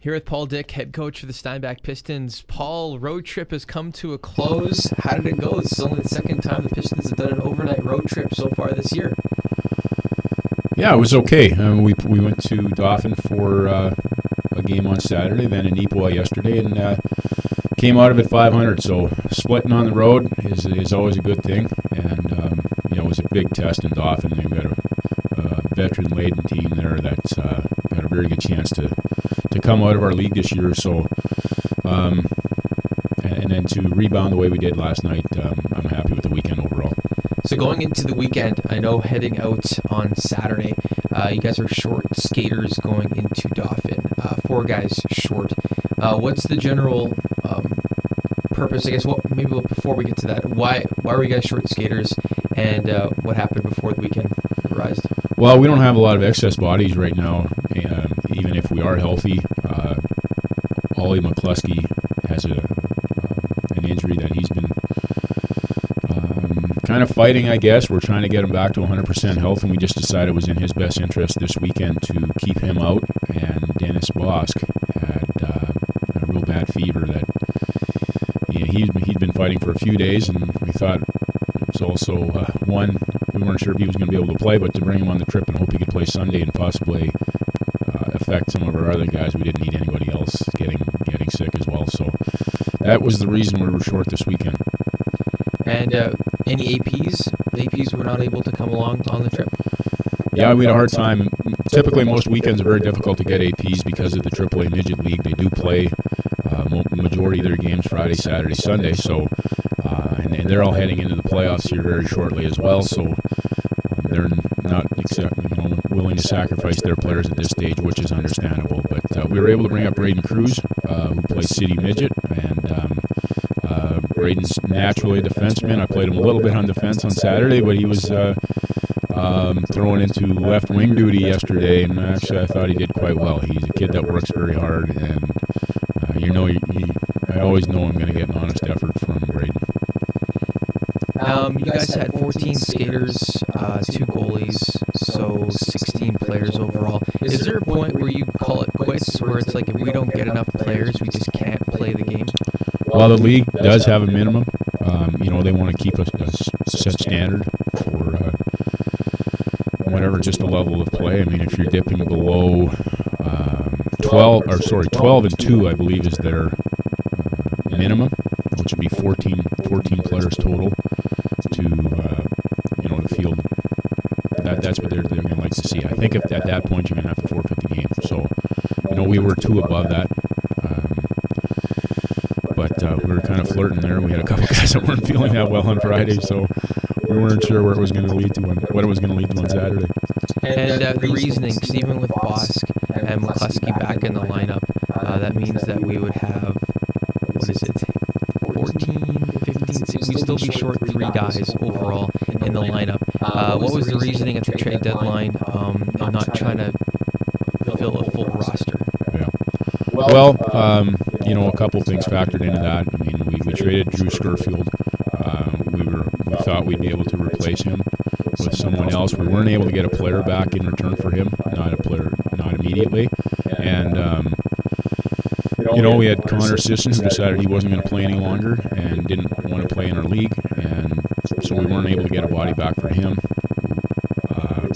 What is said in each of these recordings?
Here with Paul Dyck, head coach for the Steinbach Pistons. Paul, road trip has come to a close. How did it go? This is only the second time the Pistons have done an overnight road trip so far this year. Yeah, it was okay. We went to Dauphin for a game on Saturday, then in Ipoh yesterday, and came out of it 500. So splitting on the road is always a good thing, and it was a big test in Dauphin. They've got a veteran-laden team there that's got a very good chance to come out of our league this year. So, and then to rebound the way we did last night, I'm happy with the weekend overall. So going into the weekend, I know heading out on Saturday, you guys are short skaters going into Dauphin. 4 guys short. What's the general purpose? I guess before we get to that, why were you guys short skaters, and what happened before the weekend arised? Well, we don't have a lot of excess bodies right now, even if we are healthy. Ollie McCluskey has an injury that he's been kind of fighting, I guess. We're trying to get him back to 100% health, and we just decided it was in his best interest this weekend to keep him out. And Dennis Bosk had a real bad fever that he'd been fighting for a few days, and we thought it was also one, we weren't sure if he was going to be able to play, but to bring him on the trip and hope he could play Sunday and possibly affect some of our other guys. We didn't need anybody else getting sick as well. So that was the reason we were short this weekend. And any APs? The APs were not able to come along on the trip? Yeah, we had a hard time. Typically, most weekends are very difficult to get APs because of the AAA Midget League. They do play majority of their games Friday, Saturday, Sunday. So, and they're all heading into the playoffs here very shortly as well. So they're not willing to sacrifice their players at this stage, which is understandable. But we were able to bring up Braden Cruz, who plays City Midget, and Braden's naturally a defenseman. I played him a little bit on defense on Saturday, but he was thrown into left wing duty yesterday, and actually I thought he did quite well. He's a kid that works very hard, and I always know I'm going to get an honest effort from Braden. You guys had 14 skaters, 2 goalies, so 16 players overall. Is there a point where you call it quits, where it's like if we don't get enough players, we just can't play the game? Well, the league does have a minimum. They want to keep a set standard for whatever, just a level of play. I mean, if you're dipping below 12 and 2, I believe is their minimum, which would be 14 players total to field. That's what they're going to like to see. I think if at that point you're going to have to forfeit the game. So, we were 2 above that. But we were kind of flirting there. We had a couple guys that weren't feeling that well on Friday, so we weren't sure where it was going to lead to what it was going to lead to on Saturday. And the reasoning, because even with Bosk and McCluskey back in the lineup, that means that we would have, 14, 15, 16, we'd still be short 3 guys overall in the lineup. What was the reasoning at the trade deadline and not trying to fill a full roster? Yeah. Well, a couple things factored into that. I mean, we traded Drew Skurfield. We thought we'd be able to replace him with someone else. We weren't able to get a player back in return for him, not immediately. And, we had Connor Sisson, who decided he wasn't going to play any longer and didn't want to play in our league. And so we weren't able to get a body back for him.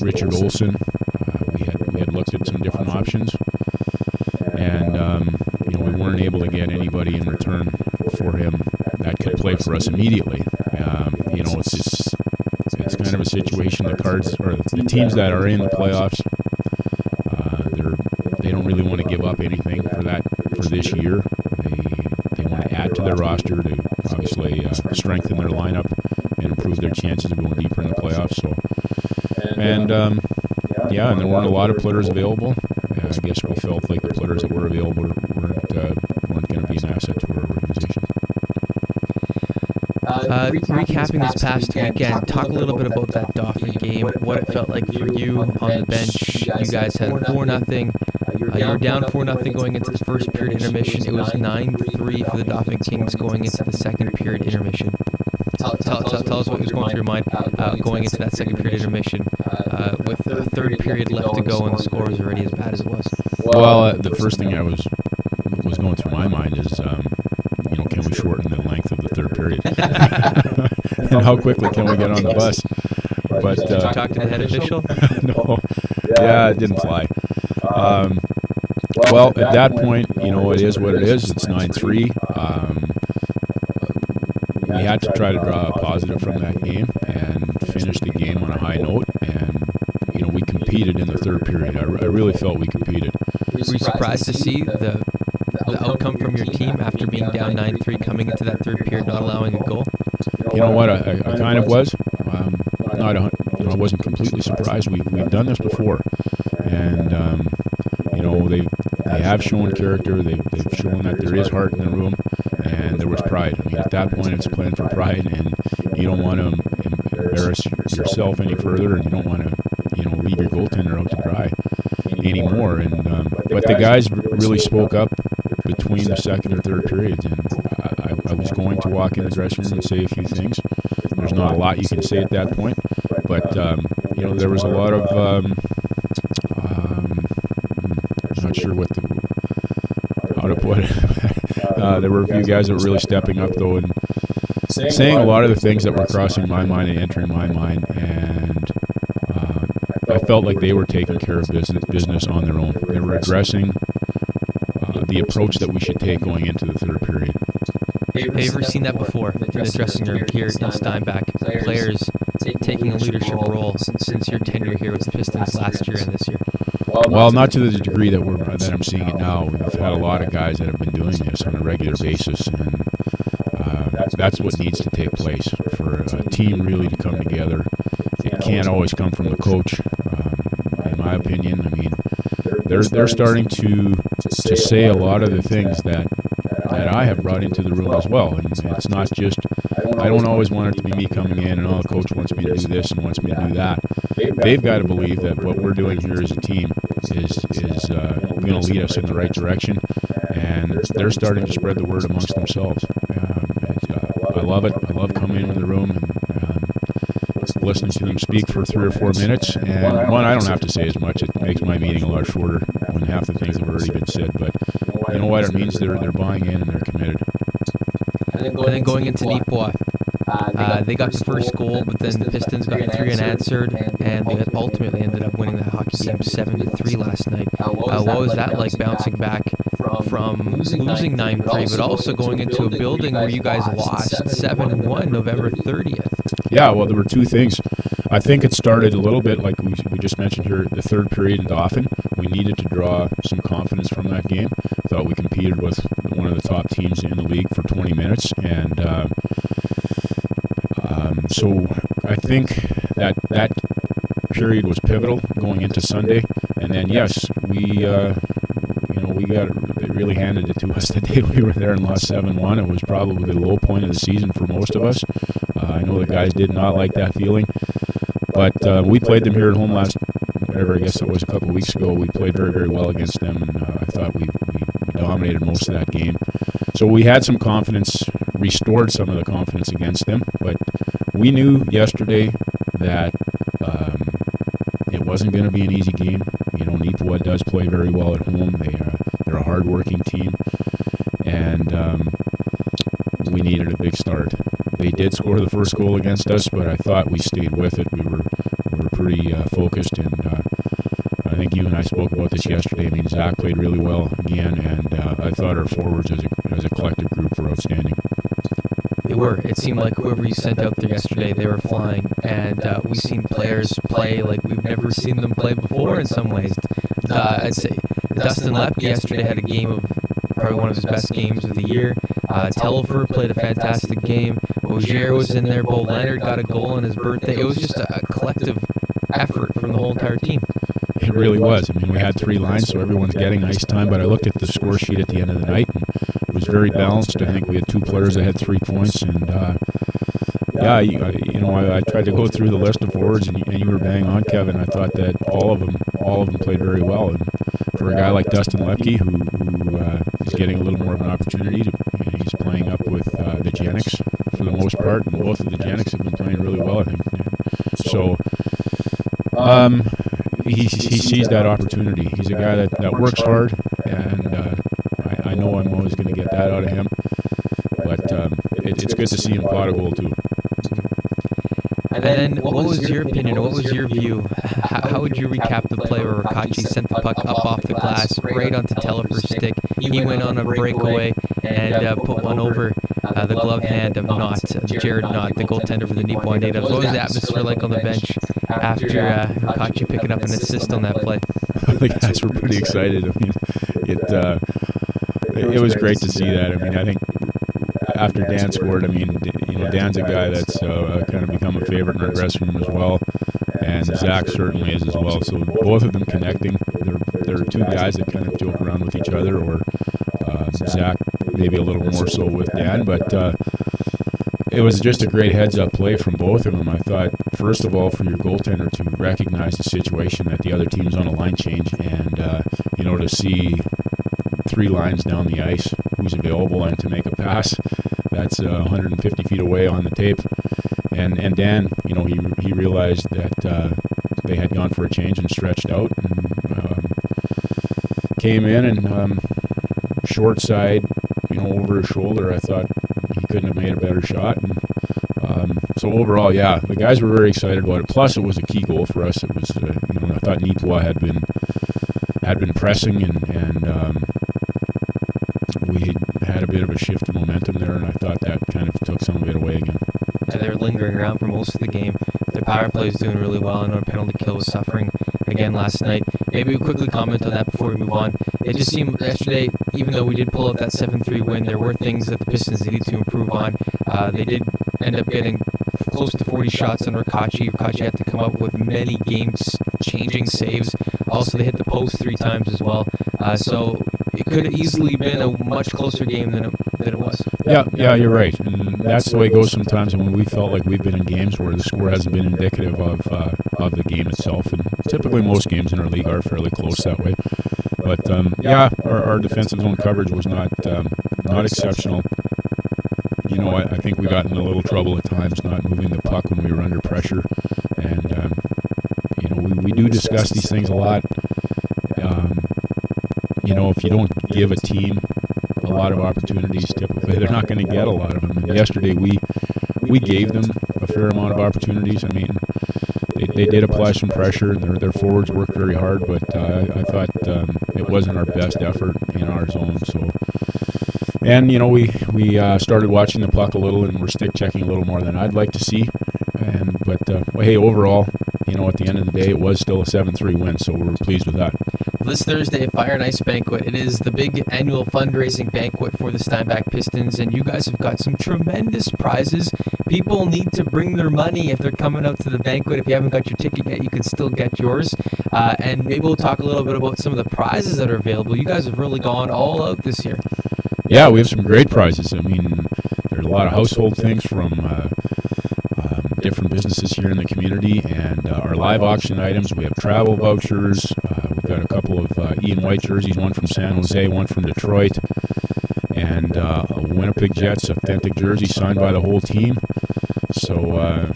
Richard Olson, we had looked at some different options. And, we weren't able to get anybody in return for him that could play for us immediately. It's kind of a situation. The teams that are in the playoffs, they don't really want to give up anything for this year. They want to add to their roster to obviously strengthen their lineup and improve their chances of going deeper in the playoffs. So, and there weren't a lot of players available. I guess we felt like the players that were available weren't going to be an asset to our organization. Recapping this past weekend, talk a little bit about that Dauphin game, what it felt like for you on the bench. You guys had 4-0. You were down 4-0 going into the first period intermission. It was 9-3 for the Dauphin Kings going into the second period intermission. Tell us what was going through your mind going into that second period intermission with the third period left to go and the score was already as bad as it was. Well, the first thing I was going through my mind is, can we shorten the length of the third period? And how quickly can we get on the bus? But did you talk to the head official? No. Yeah, it didn't fly. Well, at that point, it is what it is. It's 9-3. We had to try to draw a positive from that game and finish the game on a high note. And, we competed in the third period. I really felt we competed. Were you surprised to see the outcome from your team after being down 9-3 coming into that third period, not allowing a goal? You know what? I kind of was. I wasn't completely surprised. We've done this before. And, they have shown character. They've shown that there is heart in the room, and there was pride. I mean, at that point, it's playing for pride, and you don't want to embarrass yourself any further, and you don't want to, leave your goaltender out to dry anymore. And but the guys really spoke up between the second or third periods, and I was going to walk in the dressing room and say a few things. There's not a lot you can say at that point, but there was a lot of I'm not sure how to put it. There were a few guys that were really stepping up, though, and saying a lot of the things that were crossing my mind and entering my mind, and I felt like they were taking care of business on their own. They were addressing the approach that we should take going into the third period. Have you ever seen that before in the dressing room here in Steinbach? Players taking a leadership role since your tenure here with the Pistons last year and this year? Well, not to the degree that I'm seeing it now. We've had a lot of guys that have been doing this on a regular basis, and that's what needs to take place for a team really to come together. It can't always come from the coach, in my opinion. I mean, they're starting to say a lot of the things that I have brought into the room as well, and it's not just. I don't always want it to be me coming in and, the coach wants me to do this and wants me to do that. They've got to believe that what we're doing here as a team is going to lead us in the right direction, and they're starting to spread the word amongst themselves. I love it. I love coming into the room and listening to them speak for 3 or 4 minutes. And I don't have to say as much. It makes my meeting a lot shorter when half the things have already been said. But you know what? It means they're buying in and they're committed. And then going into Nipawin, they got the first goal, but then the Pistons got 3 unanswered, and they ultimately ended up winning that hockey game 7-3 last night. What was that like, bouncing back from losing 9-3, but also going into a building where you guys lost 7-1 November 30th? Yeah, well, there were 2 things. I think it started a little bit like we just mentioned here, the third period in Dauphin. We needed to draw some confidence from that game. Thought we competed with one of the top teams in the league for 20 minutes, and so I think that period was pivotal going into Sunday. And then yes, we got it really handed it to us the day we were there and lost 7-1. It was probably the low point of the season for most of us. I know the guys did not like that feeling, but we played them here at home I guess it was a couple of weeks ago. We played very, very well against them, and I thought we dominated most of that game. So we had some confidence, restored some of the confidence against them, but we knew yesterday that it wasn't going to be an easy game. Nipawin does play very well at home. They're a hard-working team, and we needed a big start. They did score the first goal against us, but I thought we stayed with it. We were pretty focused, and I think you and I spoke about this yesterday. I mean, Zach played really well again, and I thought our forwards as a collective group were outstanding. They were. It seemed like whoever you sent out there yesterday, they were flying, and we've seen players play like we've never seen them play before in some ways. I'd say Dustin Lepke yesterday had a game of probably one of his best games of the year. Telfer played a fantastic game. Auger was in there. Bo Leonard got a goal on his birthday. It was just a collective effort from the whole entire team. It really was. I mean, we had 3 lines, so everyone's getting ice time, but I looked at the score sheet at the end of the night, and it was very balanced. I think we had 2 players that had 3 points, and I tried to go through the list of forwards, and you were bang on, Kevin. I thought that all of them played very well, and for a guy like Dustin Lepke, who is getting a little more of an opportunity, he's playing up with the Janics for the most part, and both of the Janics have been playing really well, I think. So he sees that opportunity. He's a guy that works hard, and I know I'm always going to get that out of him. But it's good to see him pot a goal too. And then, what was your opinion, or what was your view? How would you recap the play where Rakachi sent the puck up off the glass, right onto Telfer's stick? He went on a breakaway and put one over the glove hand of Jared Knott, the goaltender for the Nippon Natives. What was the atmosphere like on the bench after Rakachi picking up an assist on that play? The guys were pretty excited. I mean, it was great to see that. I mean, I think after Dan scored, I mean, Dan's a guy that's kind of become a favorite in our dressing room as well, and Zach certainly is as well. So both of them connecting. There are two guys that kind of joke around with each other, or Zach maybe a little more so with Dan, but it was just a great heads-up play from both of them. I thought, first of all, for your goaltender to recognize the situation that the other team's on a line change, and to see 3 lines down the ice, who's available, and to make a pass that's 150 feet away on the tape. And Dan, he realized that they had gone for a change and stretched out, and came in and short side, over his shoulder. I thought he couldn't have made a better shot. And so overall, yeah, the guys were very excited about it. Plus, it was a key goal for us. It was, I thought Nipwa had been pressing, and we had a bit of a shift in momentum there, and I thought that kind of took some of it away again. Yeah, they were lingering around for most of the game. Their power play is doing really well. I know our penalty kill was suffering again last night. Maybe we'll quickly comment on that before we move on. It just seemed yesterday, even though we did pull out that 7-3 win, there were things that the Pistons needed to improve on. They did end up getting close to 40 shots on Rakachi. Rakachi had to come up with many game-changing saves. Also, they hit the post 3 times as well. So it could have easily been a much closer game than it was. Yeah, you're right. And that's the way it goes sometimes when we felt like we've been in games where the score hasn't been indicative of the game itself. And typically most games in our league are fairly close that way. But our defensive zone coverage was not exceptional. I think we got in a little trouble at times not moving the puck when we were under pressure. And, we do discuss these things a lot. If you don't give a team a lot of opportunities, typically they're not going to get a lot of them. And yesterday we gave them a fair amount of opportunities. I mean, they did apply some pressure, and their forwards worked very hard, but I thought it wasn't our best effort in our zone. So, and we started watching the puck a little, and we're stick checking a little more than I'd like to see. But hey, overall, at the end of the day, it was still a 7-3 win, so we're pleased with that. This Thursday, Fire and Ice Banquet. It is the big annual fundraising banquet for the Steinbach Pistons, and you guys have got some tremendous prizes. People need to bring their money if they're coming out to the banquet. If you haven't got your ticket yet, you can still get yours. And maybe we'll talk a little bit about some of the prizes that are available. You guys have really gone all out this year. Yeah, we have some great prizes. I mean, there's a lot of household things from different businesses here in the community, and our live auction items. We have travel vouchers. We've got a couple of Ian White jerseys, one from San Jose, one from Detroit, and a Winnipeg Jets authentic jersey signed by the whole team. So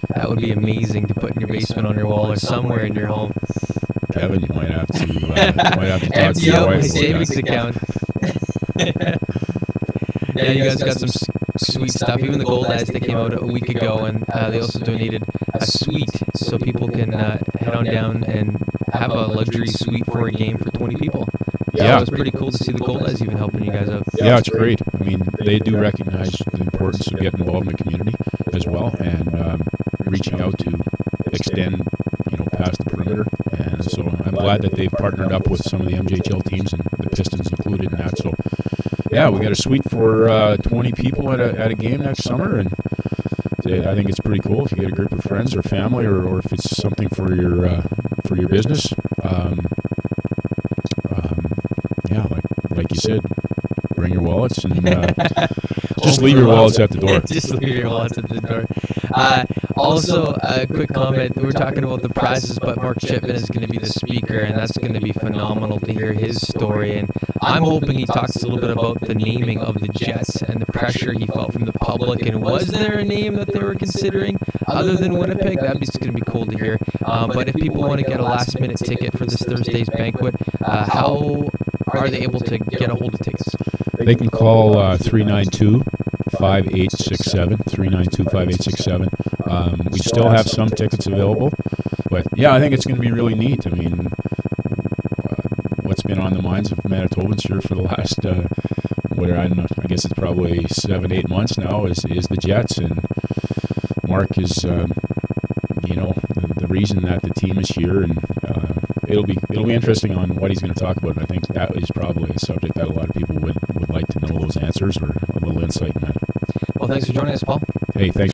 that would be amazing to put in your basement on your wall or somewhere in your home. Kevin, you might have to talk to your wife my savings account. Yeah, you guys got some sweet stuff. Even the Gold Lads, they came out a week ago, and they also donated a suite so people can head on down and have a luxury suite for a game for 20 people. Yeah, it was pretty cool to see the Gold Lads even helping you guys out. Yeah, it's great. I mean, they do recognize the importance of getting involved in the community as well, and reaching out to extend, past the perimeter. And so I'm glad that they've partnered up with some of the MJHL teams, and the Pistons included in that. So yeah, we got a suite for 20 people at a game next summer, and I think it's pretty cool if you get a group of friends or family, or if it's something for your business. Yeah, like you said, bring bring your wallets, and just leave your wallets at the door. Just leave your wallets at the door. Also, a quick comment. We're talking about the prizes, but Mark Chipman is going to be the speaker, and that's going to be phenomenal to hear his story. And I'm hoping he talks a little bit about the naming of the Jets and the pressure he felt from the public. And was there a name that they were considering other than Winnipeg? That'd be going to be cool to hear. But if people want to get a last-minute ticket for this Thursday's banquet, how are they able to get a hold of tickets? They can call 392-5867, 392-5867. We still have some tickets available, but yeah, I think it's going to be really neat. I mean, what's been on the minds of Manitobans here for the last, I don't know, I guess it's probably 7-8 months now, is the Jets, and Mark is, the reason that the team is here, and it'll be interesting on what he's going to talk about. I think that is probably a subject that a lot of people would like to know those answers or a little insight in that. Well, thanks for joining us, Paul. Hey, thanks.